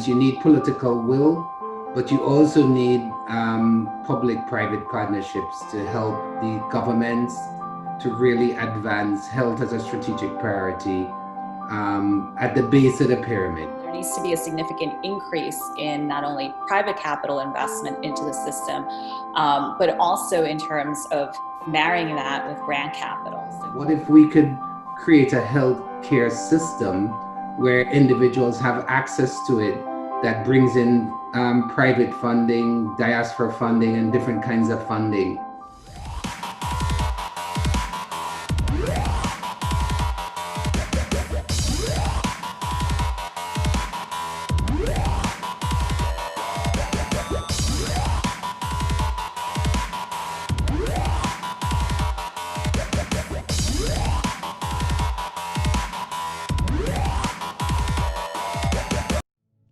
You need political will, but you also need public-private partnerships to help the governments to really advance health as a strategic priority at the base of the pyramid. There needs to be a significant increase in not only private capital investment into the system, but also in terms of marrying that with grant capital. What if we could create a healthcare system where individuals have access to it that brings in private funding, diaspora funding, and different kinds of funding?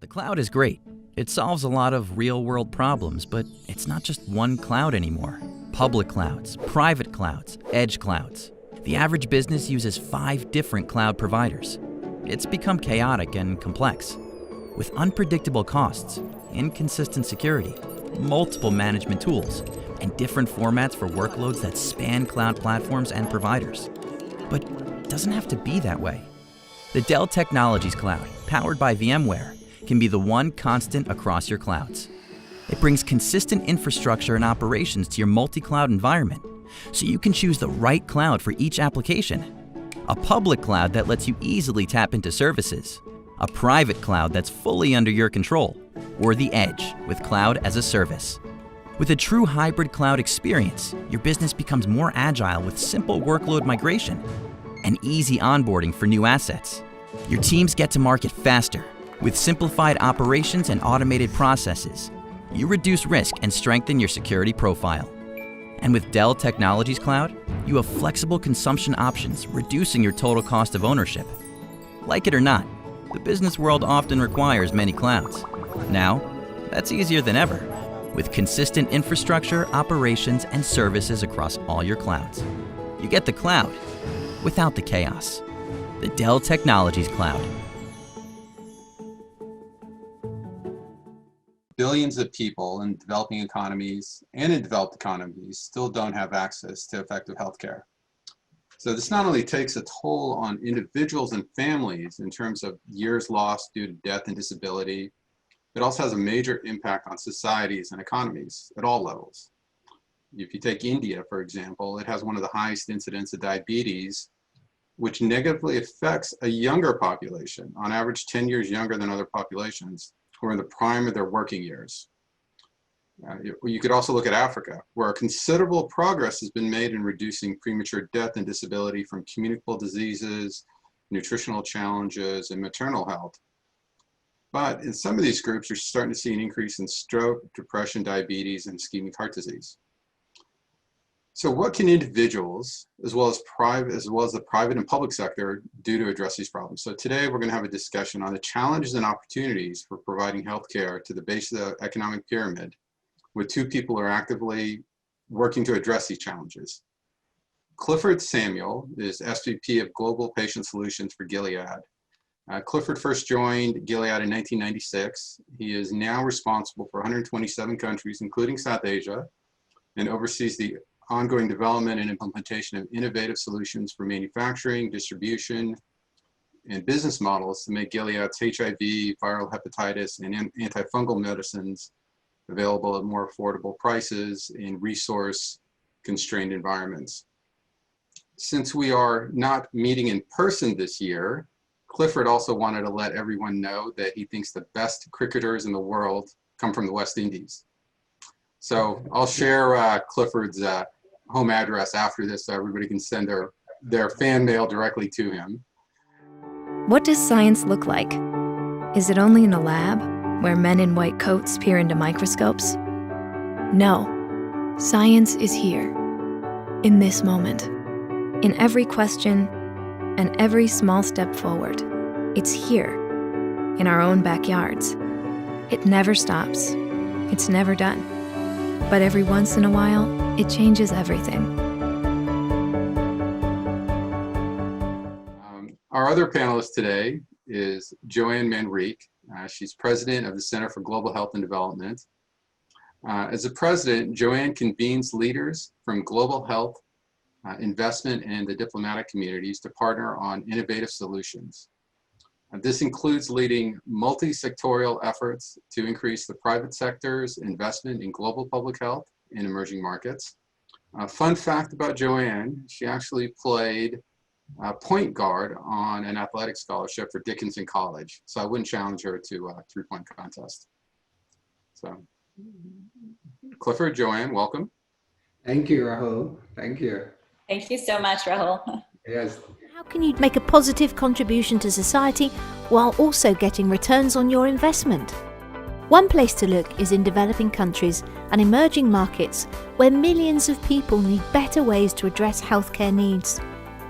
The cloud is great. It solves a lot of real-world problems, but it's not just one cloud anymore. Public clouds, private clouds, edge clouds. The average business uses 5 different cloud providers. It's become chaotic and complex, with unpredictable costs, inconsistent security, multiple management tools, and different formats for workloads that span cloud platforms and providers. But it doesn't have to be that way. The Dell Technologies Cloud, powered by VMware, can be the one constant across your clouds. It brings consistent infrastructure and operations to your multi-cloud environment, so you can choose the right cloud for each application. A public cloud that lets you easily tap into services, a private cloud that's fully under your control, or the edge with cloud as a service. With a true hybrid cloud experience, your business becomes more agile with simple workload migration and easy onboarding for new assets. Your teams get to market faster. With simplified operations and automated processes, you reduce risk and strengthen your security profile. And with Dell Technologies Cloud, you have flexible consumption options, reducing your total cost of ownership. Like it or not, the business world often requires many clouds. Now, that's easier than ever, with consistent infrastructure, operations, and services across all your clouds. You get the cloud without the chaos. The Dell Technologies Cloud. Billions of people in developing economies and in developed economies still don't have access to effective healthcare. So this not only takes a toll on individuals and families in terms of years lost due to death and disability, it also has a major impact on societies and economies at all levels. If you take India, for example, it has one of the highest incidents of diabetes, which negatively affects a younger population, on average 10 years younger than other populations, who are in the prime of their working years. You could also look at Africa, where considerable progress has been made in reducing premature death and disability from communicable diseases, nutritional challenges, and maternal health. But in some of these groups, you're starting to see an increase in stroke, depression, diabetes, and ischemic heart disease. So what can individuals, as well as the private and public sector, do to address these problems? So today we're going to have a discussion on the challenges and opportunities for providing healthcare to the base of the economic pyramid, with 2 people who are actively working to address these challenges. Clifford Samuel is SVP of Global Patient Solutions for Gilead. Clifford first joined Gilead in 1996. He is now responsible for 127 countries, including South Asia, and oversees the ongoing development and implementation of innovative solutions for manufacturing, distribution, and business models to make Gilead's HIV, viral hepatitis, and antifungal medicines available at more affordable prices in resource-constrained environments. Since we are not meeting in person this year, Clifford also wanted to let everyone know that he thinks the best cricketers in the world come from the West Indies. So I'll share Clifford's home address after this so everybody can send their fan mail directly to him. What does science look like? Is it only in a lab where men in white coats peer into microscopes? No. Science is here, in this moment, in every question and every small step forward. It's here, in our own backyards. It never stops. It's never done. But every once in a while, it changes everything. Our other panelist today is Joanne Manrique. She's president of the Center for Global Health and Development. As the president, Joanne convenes leaders from global health, investment, and the diplomatic communities to partner on innovative solutions. This includes leading multi-sectorial efforts to increase the private sector's investment in global public health in emerging markets. A fun fact about Joanne, she actually played point guard on an athletic scholarship for Dickinson College. So I wouldn't challenge her to a three-point contest. So Clifford, Joanne, welcome. Thank you, Rahul. Thank you. Thank you so much, Rahul. Yes. How can you make a positive contribution to society while also getting returns on your investment? One place to look is in developing countries and emerging markets where millions of people need better ways to address healthcare needs.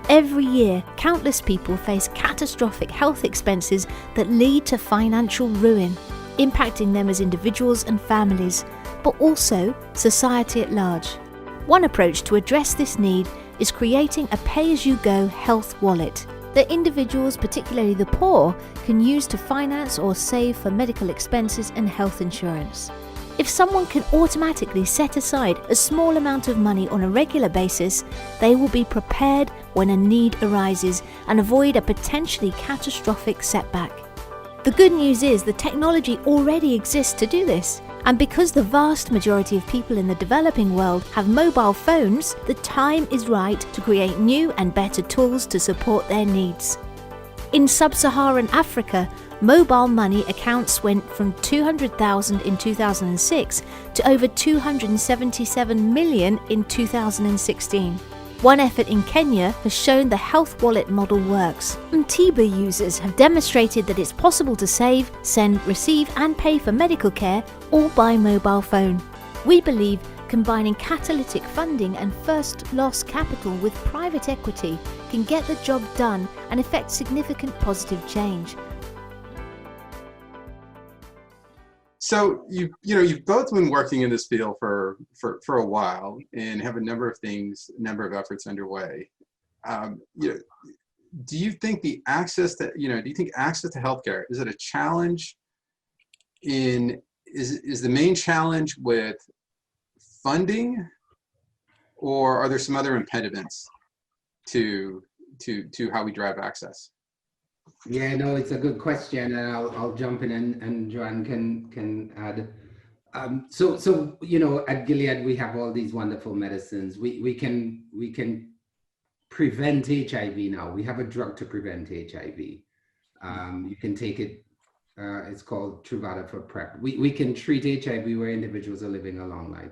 Every year, countless people face catastrophic health expenses that lead to financial ruin, impacting them as individuals and families, but also society at large. One approach to address this need is creating a pay-as-you-go health wallet that individuals, particularly the poor, can use to finance or save for medical expenses and health insurance. If someone can automatically set aside a small amount of money on a regular basis, they will be prepared when a need arises and avoid a potentially catastrophic setback. The good news is the technology already exists to do this. And because the vast majority of people in the developing world have mobile phones, the time is right to create new and better tools to support their needs. In sub-Saharan Africa, mobile money accounts went from 200,000 in 2006 to over 277 million in 2016. One effort in Kenya has shown the health wallet model works. Mtiba users have demonstrated that it's possible to save, send, receive and pay for medical care all by mobile phone. We believe combining catalytic funding and first loss capital with private equity can get the job done and effect significant positive change. So you've both been working in this field for a while and have a number of efforts underway. Do you think access to healthcare, is it a challenge is the main challenge with funding, or are there some other impediments to how we drive access? Yeah, no, it's a good question, and I'll jump in and Joanne can add. So at Gilead we have all these wonderful medicines. We can prevent HIV now. We have a drug to prevent HIV. You can take it. It's called Truvada for PrEP. We can treat HIV where individuals are living a long life.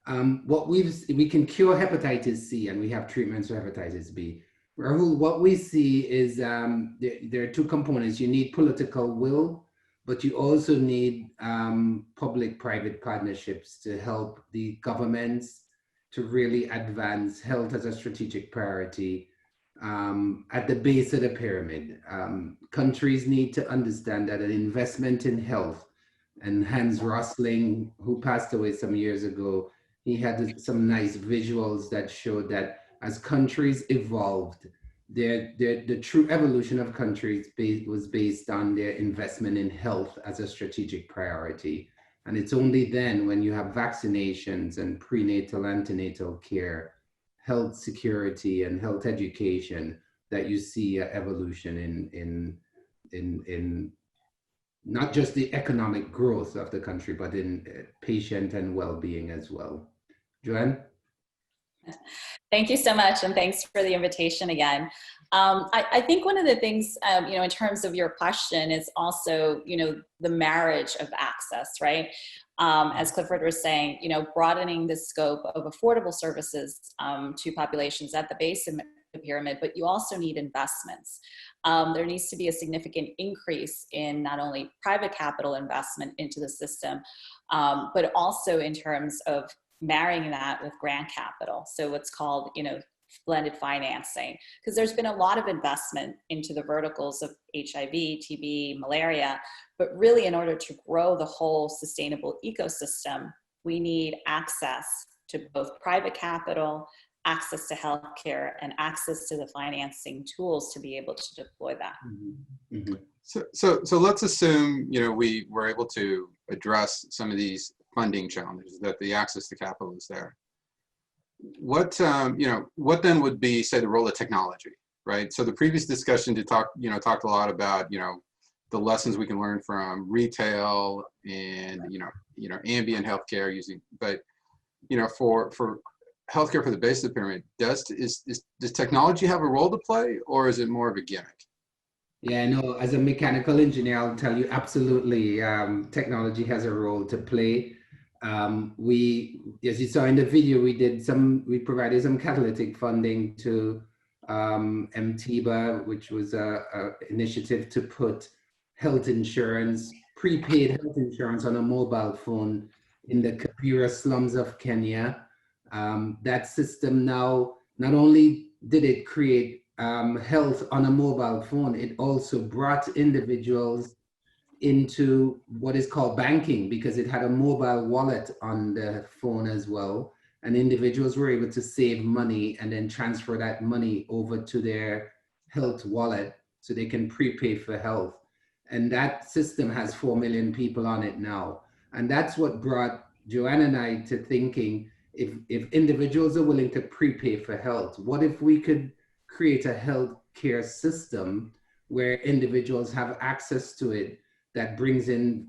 We can cure hepatitis C, and we have treatments for hepatitis B. Rahul, what we see is there are two components. You need political will, but you also need public-private partnerships to help the governments to really advance health as a strategic priority at the base of the pyramid. Countries need to understand that an investment in health, and Hans Rosling, who passed away some years ago, he had some nice visuals that showed that as countries evolved, the true evolution of countries was based on their investment in health as a strategic priority. And it's only then, when you have vaccinations and prenatal, antenatal care, health security and health education, that you see evolution in not just the economic growth of the country, but in patient and well-being as well. Joanne? Thank you so much, and thanks for the invitation again. I think one of the things, in terms of your question is also, the marriage of access, right? As Clifford was saying, broadening the scope of affordable services to populations at the base of the pyramid, but you also need investments. There needs to be a significant increase in not only private capital investment into the system, but also in terms of marrying that with grant capital. So what's called, blended financing, because there's been a lot of investment into the verticals of HIV, TB, malaria, but really in order to grow the whole sustainable ecosystem, we need access to both private capital, access to healthcare, and access to the financing tools to be able to deploy that. Mm-hmm. Mm-hmm. So let's assume, we were able to address some of these funding challenges, that the access to capital is there. What then would be, say, the role of technology, right? So the previous discussion talked a lot about, the lessons we can learn from retail and, ambient healthcare but, for healthcare for the base of the pyramid, does technology have a role to play, or is it more of a gimmick? Yeah, no, as a mechanical engineer, I'll tell you absolutely, technology has a role to play. As you saw in the video, we provided some catalytic funding to MTBA, which was a initiative to put health insurance, prepaid health insurance on a mobile phone in the Kibera slums of Kenya. That system now, not only did it create health on a mobile phone, it also brought individuals into what is called banking, because it had a mobile wallet on the phone as well. And individuals were able to save money and then transfer that money over to their health wallet so they can prepay for health. And that system has 4 million people on it now. And that's what brought Joanne and I to thinking, if individuals are willing to prepay for health, what if we could create a healthcare system where individuals have access to it, that brings in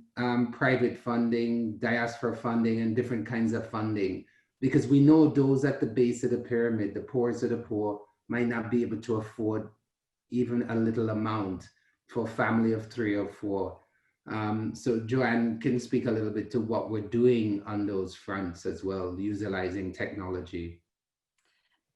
private funding, diaspora funding, and different kinds of funding? Because we know those at the base of the pyramid, the poorest of the poor, might not be able to afford even a little amount for a family of 3 or 4. So Joanne can speak a little bit to what we're doing on those fronts as well, utilizing technology.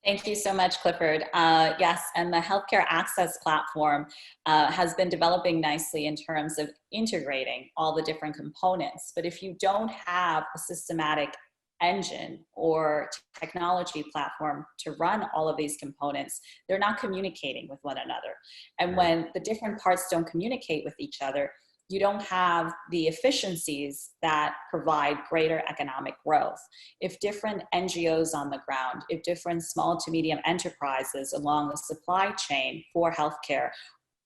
Thank you so much, Clifford. Yes, and the healthcare access platform has been developing nicely in terms of integrating all the different components. But if you don't have a systematic engine or technology platform to run all of these components, they're not communicating with one another. And when the different parts don't communicate with each other, you don't have the efficiencies that provide greater economic growth. If different NGOs on the ground, if different small to medium enterprises along the supply chain for healthcare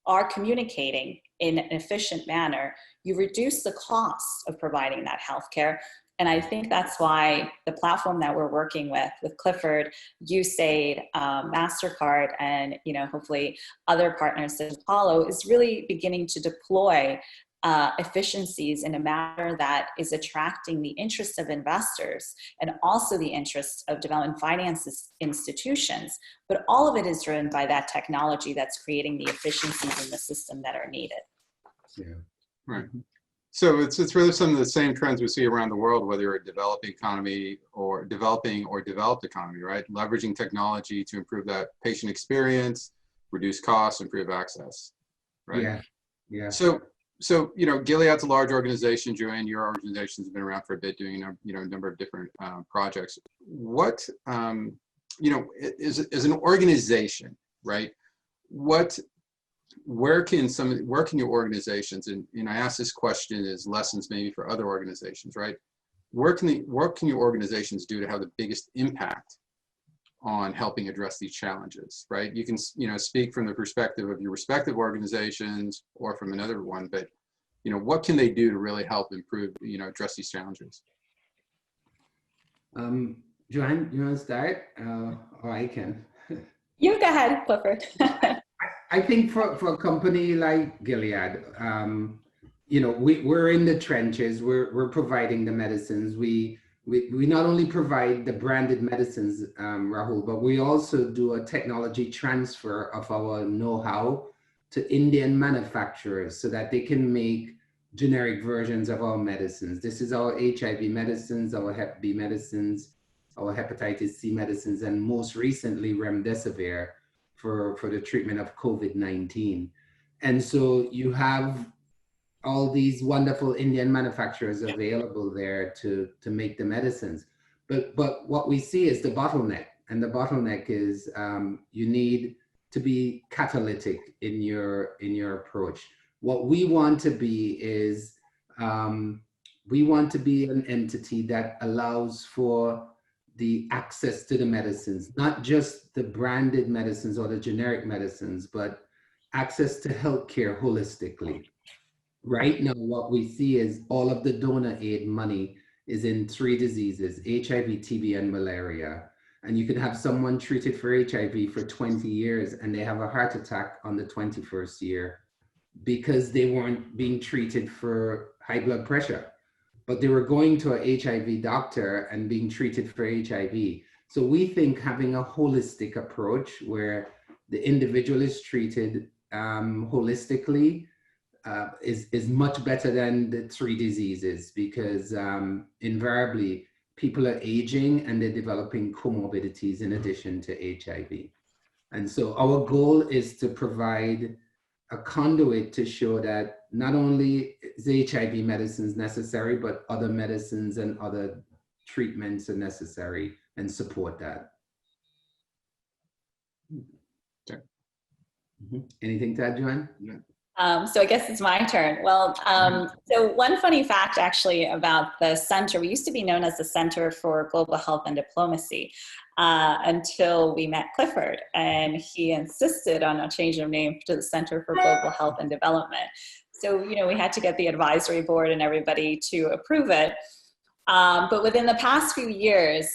are communicating in an efficient manner, you reduce the cost of providing that healthcare. And I think that's why the platform that we're working with Clifford, USAID, MasterCard, and hopefully other partners that follow, is really beginning to deploy efficiencies in a manner that is attracting the interest of investors and also the interest of development finance institutions. But all of it is driven by that technology that's creating the efficiencies in the system that are needed. Yeah. Right. So it's really some of the same trends we see around the world, whether you're a developing economy or developing or developed economy, right? Leveraging technology to improve that patient experience, reduce costs, improve access, right? Yeah. Yeah. So Gilead's a large organization. Joanne, your organization's been around for a bit, doing a number of different projects. What is an organization, right? Where can your organizations, and I ask this question as lessons maybe for other organizations, right? What can your organizations do to have the biggest impact on helping address these challenges, right? You can speak from the perspective of your respective organizations or from another one, but what can they do to really help improve, address these challenges? Joanne, you want to start? Or I can. You go ahead, Clifford. I think for a company like Gilead, we're in the trenches. We're providing the medicines. We not only provide the branded medicines, Rahul, but we also do a technology transfer of our know-how to Indian manufacturers so that they can make generic versions of our medicines. This is our HIV medicines, our Hep B medicines, our hepatitis C medicines, and most recently remdesivir for the treatment of COVID-19. And so you have all these wonderful Indian manufacturers available there to make the medicines. But what we see is the bottleneck. And the bottleneck is you need to be catalytic in your approach. What we want to be is, we want to be an entity that allows for the access to the medicines, not just the branded medicines or the generic medicines, but access to healthcare holistically. Right now, what we see is all of the donor aid money is in 3 diseases: HIV, TB, and malaria. And you can have someone treated for HIV for 20 years and they have a heart attack on the 21st year because they weren't being treated for high blood pressure, but they were going to a HIV doctor and being treated for HIV. So we think having a holistic approach where the individual is treated holistically is much better than the 3 diseases, because invariably people are aging and they're developing comorbidities in addition to HIV. And so our goal is to provide a conduit to show that not only is HIV medicines necessary, but other medicines and other treatments are necessary, and support that. Okay. Anything to add, Joanne? Yeah. So I guess it's my turn. Well, so one funny fact actually about the center, we used to be known as the Center for Global Health and Diplomacy until we met Clifford, and he insisted on a change of name to the Center for Global Health and Development. So, you know, we had to get the advisory board and everybody to approve it. But within the past few years,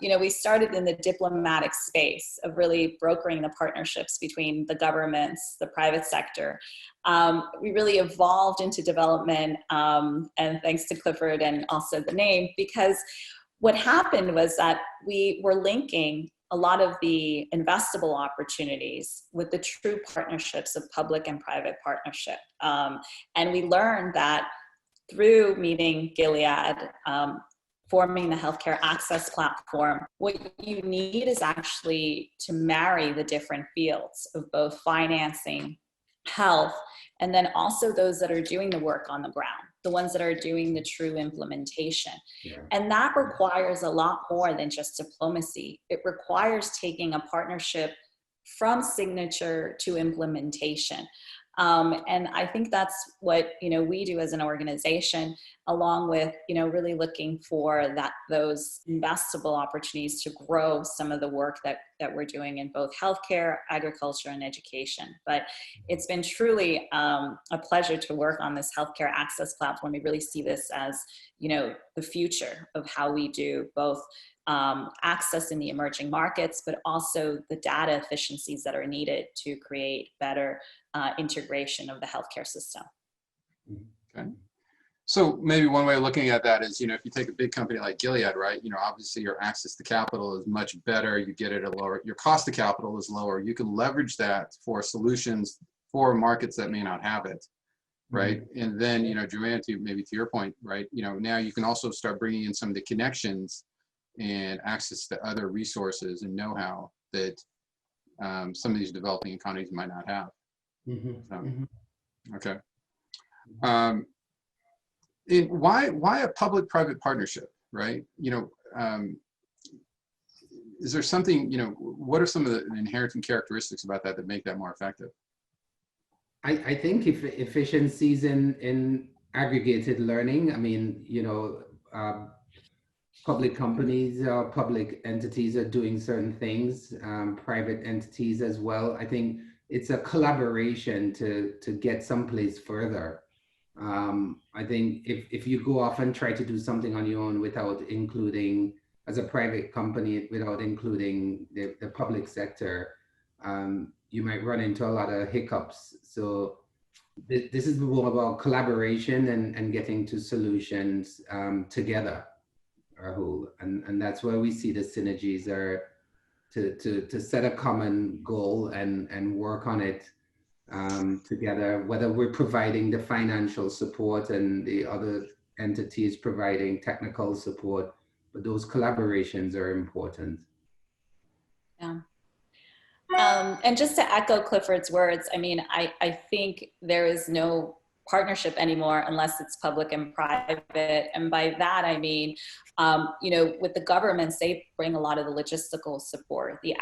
you know, we started in the diplomatic space of really brokering the partnerships between the governments, the private sector. We really evolved into development, and thanks to Clifford and also the name, because what happened was that we were linking a lot of the investable opportunities with the true partnerships of public and private partnership. And we learned that through meeting Gilead, forming the healthcare access platform, what you need is actually to marry the different fields of both financing, health, and then also those that are doing the work on the ground, the ones that are doing the true implementation. Yeah. And that requires a lot more than just diplomacy. It requires taking a partnership from signature to implementation. And I think that's what, you know, we do as an organization, along with, you know, really looking for those investable opportunities to grow some of the work that we're doing in both healthcare, agriculture, and education. But it's been truly a pleasure to work on this healthcare access platform. We really see this as, you know, the future of how we do both access in the emerging markets, but also the data efficiencies that are needed to create better integration of the healthcare system. Okay. So maybe one way of looking at that is, you know, if you take a big company like Gilead, right, you know, obviously your access to capital is much better. You get it at lower, your cost of capital is lower. You can leverage that for solutions for markets that may not have it, right? Mm-hmm. And then, you know, Joanne, maybe to your point, right, you know, now you can also start bringing in some of the connections and access to other resources and know-how that some of these developing economies might not have. Mm-hmm. Okay. Why a public-private partnership, right? You know, is there something, you know, what are some of the inherent characteristics about that make that more effective? I think if efficiencies in aggregated learning, I mean, you know, public companies or public entities are doing certain things, private entities as well. I think it's a collaboration to get someplace further. I think if you go off and try to do something on your own without including, as a private company, without including the public sector, you might run into a lot of hiccups. So this is more about collaboration and getting to solutions together. And that's where we see the synergies are to set a common goal and work on it together, whether we're providing the financial support and the other entities providing technical support, but those collaborations are important. Yeah. And just to echo Clifford's words, I mean, I think there is no partnership anymore unless it's public and private. And by that, I mean, you know, with the governments, they bring a lot of the logistical support, the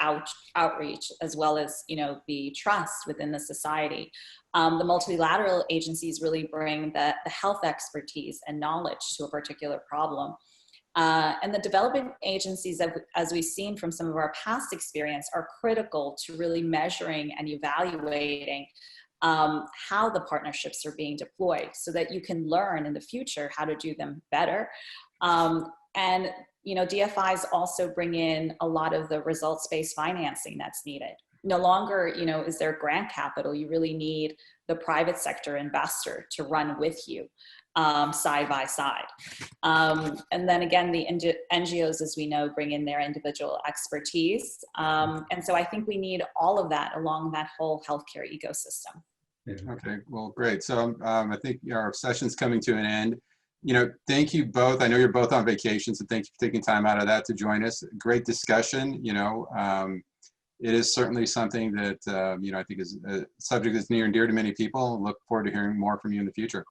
outreach, as well as, you know, the trust within the society. The multilateral agencies really bring the health expertise and knowledge to a particular problem. And the development agencies, as we've seen from some of our past experience, are critical to really measuring and evaluating how the partnerships are being deployed so that you can learn in the future how to do them better. And DFIs also bring in a lot of the results-based financing that's needed. No longer, is there grant capital. You really need the private sector investor to run with you side by side. And then again, the NGOs, as we know, bring in their individual expertise. And so I think we need all of that along that whole healthcare ecosystem. Okay, well, great. So I think our session's coming to an end. Thank you both. I know you're both on vacation, so thank you for taking time out of that to join us. Great discussion. It is certainly something that, I think is a subject that's near and dear to many people. Look forward to hearing more from you in the future.